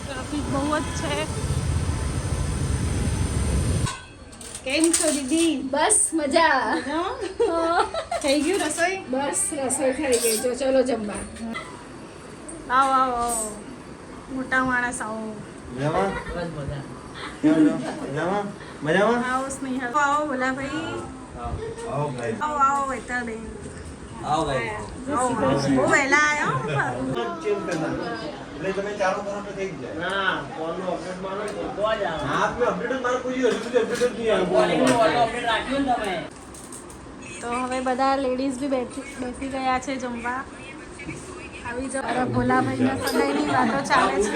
Traffic બહુ જ છે. કેમ છો દીદી? બસ મજા. થઈ ગયું રસોઈ? બસ રસોઈ થઈ ગઈ. જો ચલો જમવા. આવો આવો આવો. મોટા માણસ આવો. મજામાં? બસ મજા. કેમ છો? મજામાં? મજામાં? આવો સ્નેહલ. આવો ભોલા ભાઈ. આવો ગાઈસ. આવો આવો વૈતાબેન. આવો ગાઈસ. આવો બહુ વહેલા આવ્યો. ચેન્જ કરना એટલે તમે ચાલુ કરો તો થઈ જાય. ના કોલનો અપડેટ મારો તો જ આવે. હા આપને અપડેટ મારો કોઈ હજુ સુધી અપડેટ જ નહીં આવ્યો. કોલિંગનો અપડેટ રાખ્યો ને તમે. તો હવે બધા લેડીઝ બી બેસી ગયા છે જમવા. આવી જાવ. ભોલાભાઈના સગાઈની વાતો ચાલે છે.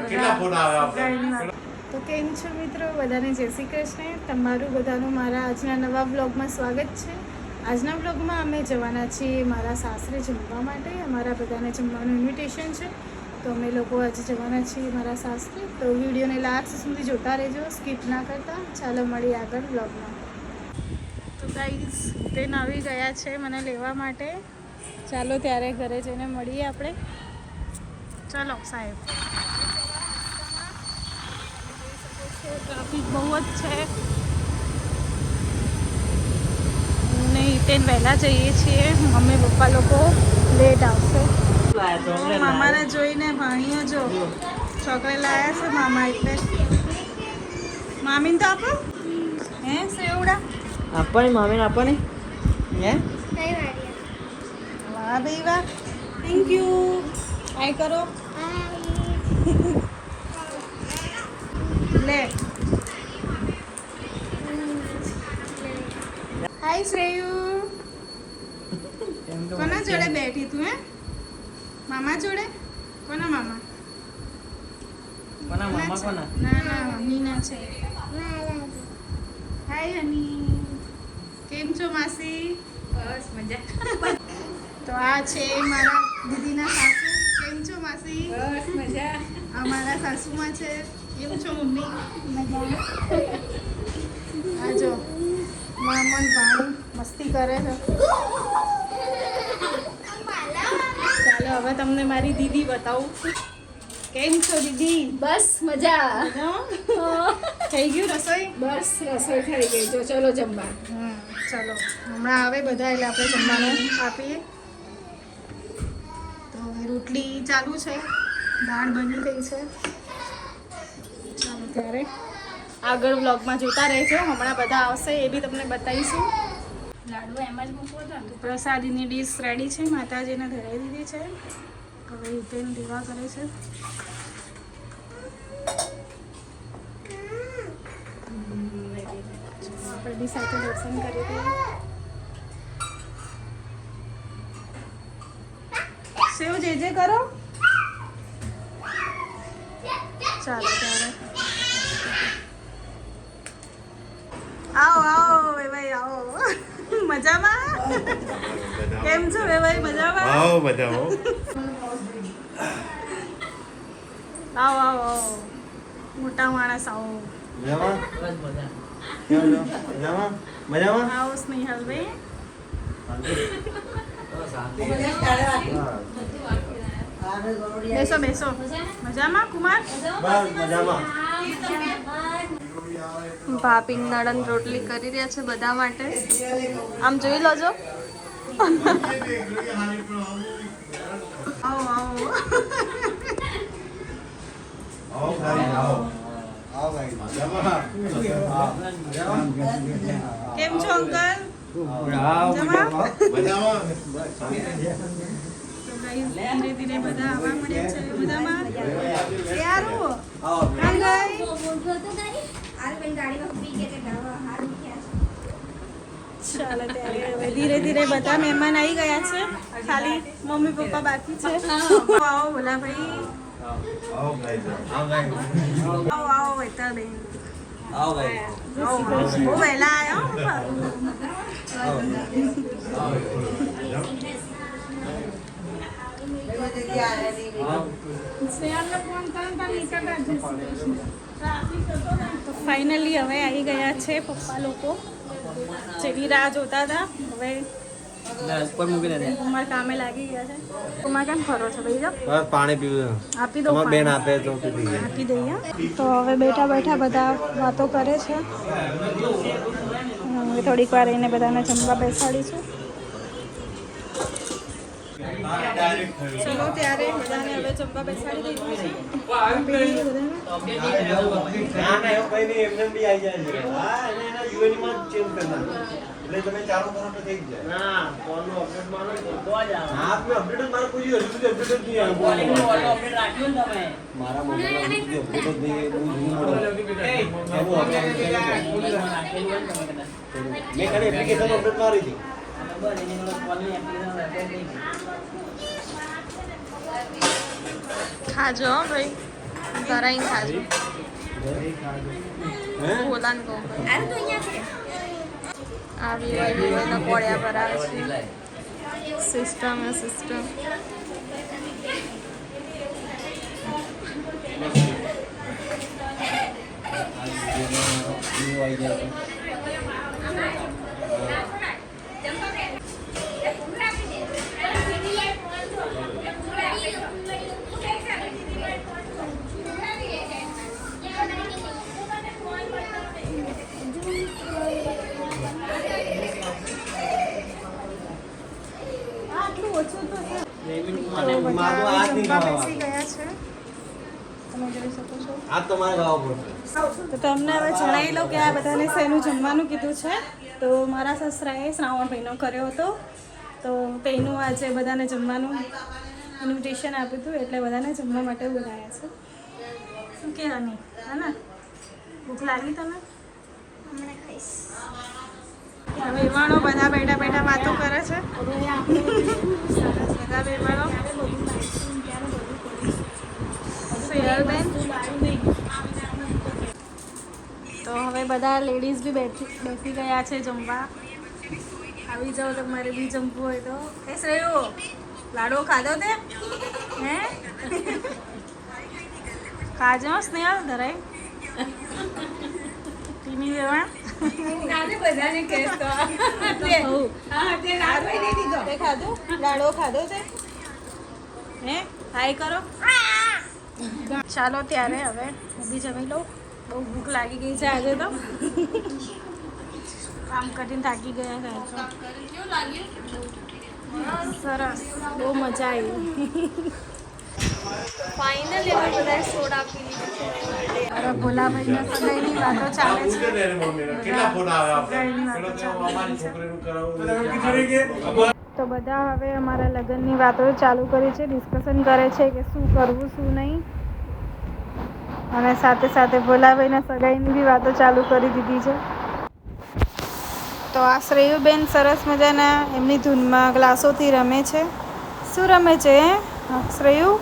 કેટલા ફોન આવે આપણે? તો કેમ છો મિત્રો? બધાને જય શ્રી કૃષ્ણ. તમારું બધાનું મારા આજના નવા વ્લોગમાં સ્વાગત છે. આજના વ્લોગમાં અમે જવાના છીએ મારા સાસરે જમવા માટે. અમારા બધાને જમવાનું ઇન્વિટેશન છે, તો અમે લોકો આજે જવાના છીએ મારા સાસરે. તો વિડીયોને લાસ્ટ સુધી જોતા રહેજો, સ્કીપ ના કરતા. ચાલો મળીએ આગળ વ્લોગમાં. તો ગાઈઝ ટ્રેન આવી ગયા છે મને લેવા માટે. ચાલો ત્યારે ઘરે જઈને મળીએ આપણે. ચાલો સાહેબ. ટ્રાફિક બહુ જ છે ને હિતેન વહેલા જઈએ છીએ. મમ્મી પપ્પા લોકો લેટ આવશે. મામાને જોઈને ભાણીઓ જો ચોકલેટ લાવ્યા છે મામા, એટલે મામીને તો આપો. હે સેવડા આપવાની મામીને આપવાની હે વાહ ભાઈ વાહ. Thank you. હાય કરો. લે હાય શ્રેયુ. કોના જોડે બેઠી તું? હે મામા જોડે? કોના મામા? કોના મામા કોના? ના ના મમ્મીના છે. હાય હની. કેમ છો માસી? બસ મજા. તો આ છે મારા દીદીના સાસુ. કેમ છો માસી? બસ મજા. આ મારા સાસુમાં છે. કેમ છો મમ્મી? મજા. આ જો મામન ભાઈ મસ્તી કરે છે. ચાલો હવે તમને મારી દીદી બતાવું. કેમ છો દીદી? બસ મજા. થઈ ગયું રસોઈ? બસ રસોઈ થઈ ગઈ. જો ચલો જમવા. ચલો હમણાં આવે બધા એટલે આપણે જમવાનું આપીએ. તો હવે રોટલી ચાલુ છે, દાળ બની ગઈ છે. ચાલો ત્યારે આગળ વ્લોગમાં જોતા રહેજો. હમણાં બધા આવશે એ બી તમને બતાવીશું. લાડુ એમ જ મૂકવો હતો ને. પ્રસાદીની ડીશ રેડી છે, માતાજીને ધરાવી દીધી છે. હવે હિતેન દીવા કરે છે. આપણે બી સાથે દર્શન કરી દઈએ. સેવ જે જે કરો. ચાલો ત્યારે આવો આવો ભાઈ આવો. મજામાં? કેમ છો ભાઈ? મજામાં? આવો બધા હો. આવો આવો આવો. મોટા માણસ આવો. મજામાં? બસ મજા. કેમ છો? મજામાં? મજામાં? આવો સ્નેહલ ભાઈ. બેસો બેસો. મજામાં કુમાર? બસ મજામાં. ભાભી નણંદ રોટલી કરી રહ્યા છે બધા માટે. આમ જોઈ લોજો. આવો આવો. આવો ગાઈસ આવો. આવો ગાઈસ. મજામાં? કેમ છો અંકલ? મજામાં? તો ગાઈસ ધીરે ધીરે બધા આવવા મળ્યા છે. મજામાં? ક્યારું? ચાલો ત્યારે હવે ધીરે ધીરે બધા મહેમાન આવી ગયા છે. ખાલી મમ્મી પપ્પા બાકી છે. આવો ભોલાભાઈ. આવો ગાઈસ. આવો ગાઈસ. આવો આવો વૈતાબેન. આવો ગાઈસ. આવો બહુ વહેલા આવ્યો. તો ફાઇનલી હવે આવી ગયા છે પપ્પા લોકો, જેની રાહ જોતા હતા. હવે ઉપર મૂકી દે. કુમાર કામે લાગી ગયા છે. કુમાર કેમ ફરો છો ભાઈ? જાઓ બસ પાણી પીવું આપી દો તમારી બેન પાણી. આપે તો પી લઈએ. આપી દઈએ. તો હવે બેઠા બેઠા બધા વાતો કરે છે. હવે થોડીક વાર એને બધાને જમવા બેસાડીશું. ચલો ત્યારે બધાને હવે જમવા બેસાડી દીધું છે. આપી દઈએ બધાને. ના ના એવું કઈ નહીં એમને બી આવી જાય છે. હા એને એના યુએની માં ચેન્જ કરના એટલે તમે ચાલુ કરો તો થઈ જ જાય. ના કોલનું અપડેટ મારો તો જ આવે. હા મેં અપડેટ મારો કોઈ હજુ સુધી અપડેટ જ નહીં આવ્યું. કોલિંગનું ઓલો અપડેટ રાખ્યું ને તમે મારા મોબાઈલ હજુ સુધી અપડેટ જ નહીં આવ્યું. મેં ખાલી એપ્લિકેશન અપડેટ મારી હતી. ખાજો હો ભાઈ, ધરાઈને ખાજો. હે બોલાને કહું આવી હોય કોળિયા ભરાવે છે. System system. મારું આજ નહીં જમવા ખાવા. બેસી ગયા છે. તમે જોઈ શકો છો. આજ તમારે ખાવા પડશે. તો તમને હવે જણાવી લઉં કે આ બધાને શેનું જમવાનું કીધું છે. તો મારા સસરાએ શ્રાવણ મહિનો કર્યો હતો, તો તેનું આજે બધાને જમવાનું ઇન્વિટેશન આપ્યું હતું, એટલે બધાને જમવા માટે બોલાયા છે. શું કહેવાની? હા ને, ભૂખ લાગી તમે? હવે વેવાણો બધા બેઠા બેઠા વાતો કરે છે. બધા વેવાણો. બેન તો હવે બધા લેડીઝ બી બેસી ગયા છે જમવા. આવી જાઓ તમારે બી જમવું હોય તો. એ શ્રેયો લાડવો ખાધો તે? હે ખાજો સ્નેહલ ધરાઈ ટીની વેવાણ. બધાને કહેશ તો તે ખાધું? લાડવો ખાધો તે? હે હાય કરો. ચાલો ત્યારે હવે હું બી જમી લઉં. બહુ ભૂખ લાગી ગઈ છે આજે તો. કામ કરીને થાકી ગયા છે. સરસ, બહુ મજા આવી. ફાઇનલી હવે બધા સોડા પી લીધું છે. અરે ભોલાભાઈના સગાઈની વાતો ચાલે છે. કેટલા ફોન આવે સગાઈની વાતો ચાલે અમારી છે. છોકરીનું કરાવું. તો બધા હવે અમારા લગ્નની વાતો ચાલુ કરી છે. ડિસ્કશન કરે છે કે શું કરવું શું નહીં, અને સાથે સાથે ભોલાભાઈના સગાઈની બી વાતો ચાલુ કરી દીધી છે. તો આ શ્રેયુબેન સરસ મજાના એમની ધૂનમાં ગ્લાસોથી રમે છે. શું રમે છે શ્રેયુ?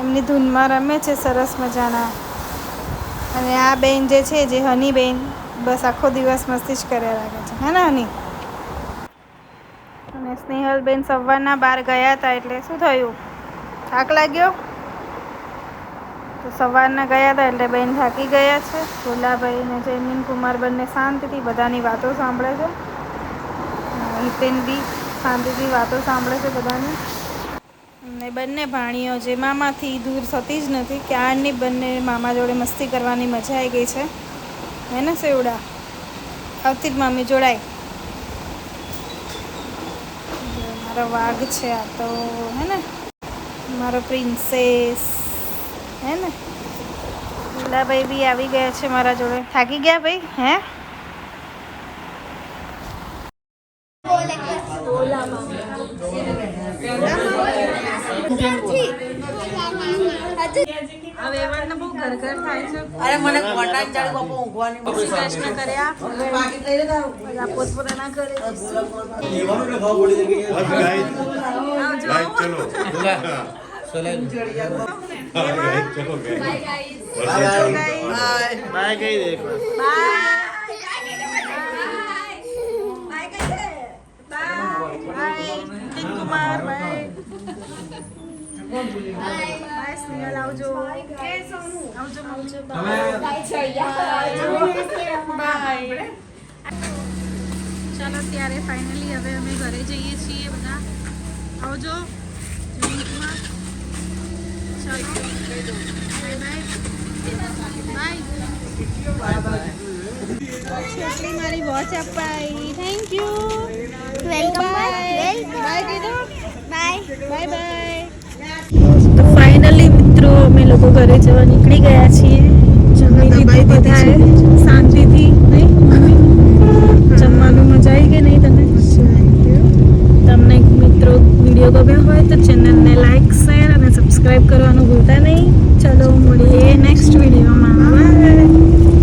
એમની ધૂનમાં રમે છે સરસ મજાના. અને આ બેન જે છે, જે હની બેન, બસ આખો દિવસ મસ્તી જ કર્યા લાગે છે. હે ને હની? અને સ્નેહલબેન સવારના બહાર ગયા હતા, એટલે શું થયું? થાક લાગ્યો? તો સવારના ગયા હતા એટલે બેન થાકી ગયા છે. ભોલાભાઈ અને જયમીન કુમાર બંને શાંતિથી બધાની વાતો સાંભળે છે. હિતેન બી શાંતિથી વાતો સાંભળે છે બધાની. અને બંને ભાણીઓ જે મામાથી દૂર થતી જ નથી. ક્યારની બંને મામા જોડે મસ્તી કરવાની મજા આવી ગઈ છે. હે ને સેવડા? આવતી જ મામી જોડાય. મારો વાઘ છે આ તો. હે ને મારો પ્રિન્સેસ. હે ને ભોલાભાઈ બી આવી ગયા છે મારા જોડે. થાકી ગયા ભાઈ? હે આ વેવાણને બહુ ઘર થાય છે. અરે મને કોટાન ચાડી બાપુ ઊંઘવાની શ્રી કૃષ્ણ કર્યા બધા પોતપોતાના ઘરે. એવાનું ને ખાવા પડી જાય. આવજો. ચલો ચલો બાય કહી દે. Bye. Nitin Kumar bye. Bye Snehal આવજો. આવજો આવજો બાય. બાય. ચાલો ત્યારે ફાઇનલી હવે અમે ઘરે જઈએ છીએ બધા. આવજો ડ્રિંકમાં. ચાલો બાય બાય. છોકરી મારી વોચ અપાઈ. Thank you. વેલકમ બાય કીધું. Bye bye bye. તો ફાઇનલી મિત્રો અમે લોકો ઘરે જવા નીકળી ગયા છીએ. જમી લીધું બધાએ શાંતિથી. નહીં જમવાનું મજા આવી કે નહીં તને? તમને મિત્રો વિડીયો ગમ્યો હોય તો ચેનલને લાઈક શેર અને સબસ્ક્રાઈબ કરવાનું ભૂલતા નહીં. ચલો મળીએ નેક્સ્ટ વિડીયોમાં. બાય.